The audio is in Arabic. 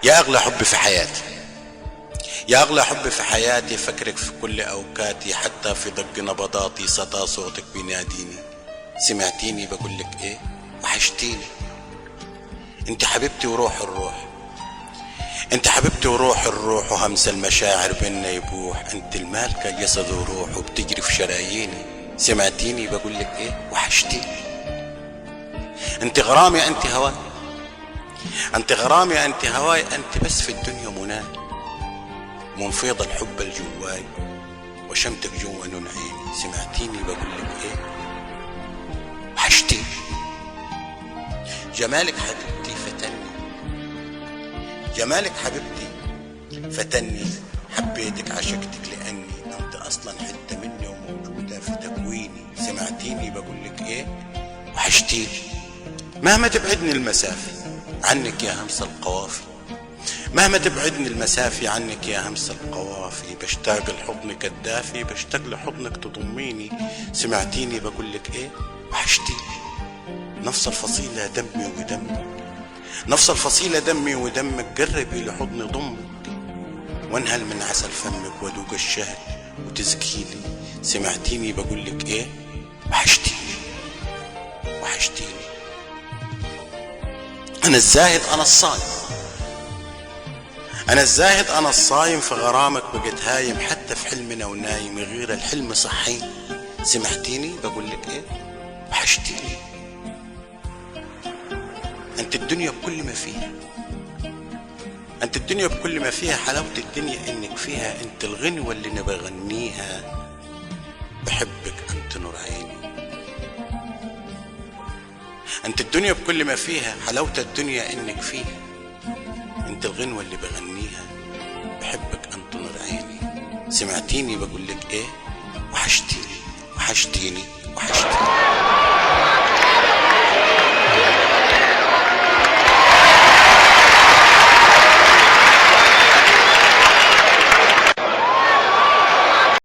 يا أغلى حب في حياتي، يا أغلى حب في حياتي، فكرك في كل أوقاتي، حتى في دق نبضاتي صدى صوتك بيناديني. سمعتيني بقولك إيه؟ وحشتيني. انت حبيبتي وروح الروح، انت حبيبتي وروح الروح، وهمس المشاعر بينا يبوح. انت المالكة جسد وروح وبتجري في شراييني. سمعتيني بقولك إيه؟ وحشتيني. انت غرامي، انت هواي، انت غرامي، انت هواي، انت بس في الدنيا مناي، منفيض الحب الجواي وشمتك جوا نون عيني. سمعتيني بقولك ايه؟ وحشتيني. جمالك حبيبتي فتني، جمالك حبيبتي فتني، حبيتك عشقتك لاني انت اصلا حتة مني وموجودة في تكويني. سمعتيني بقولك ايه؟ وحشتيني. مهما تبعدني المسافة عنك يا همس القوافي، مهما تبعدني المسافة عنك يا همس القوافي، بشتاق لحضنك الدافي، بشتاق لحضنك تضميني. سمعتيني بقولك ايه؟ وحشتيني. نفس الفصيلة دمي ودمك، نفس الفصيلة دمي ودمك، قربي لحضن ضمك وانهل من عسل فمك ودوق الشهد وتزكيني. سمعتيني بقولك ايه؟ وحشتيني، وحشتيني. أنا الزاهد أنا الصايم، أنا الزاهد أنا الصايم، في غرامك بقيت هايم، حتى في حلمنا ونايم غير الحلم صحين. سمعتيني بقولك إيه؟ وحشتيني. أنت الدنيا بكل ما فيها، أنت الدنيا بكل ما فيها، حلاوة الدنيا إنك فيها، أنت الغنوة اللي أنا بغنيها، بحبك أنت نور عيني. انت الدنيا بكل ما فيها، حلاوة الدنيا انك فيها، انت الغنوة اللي بغنيها، بحبك انت نور عيني. سمعتيني بقولك ايه؟ وحشتيني، وحشتيني، وحشتيني.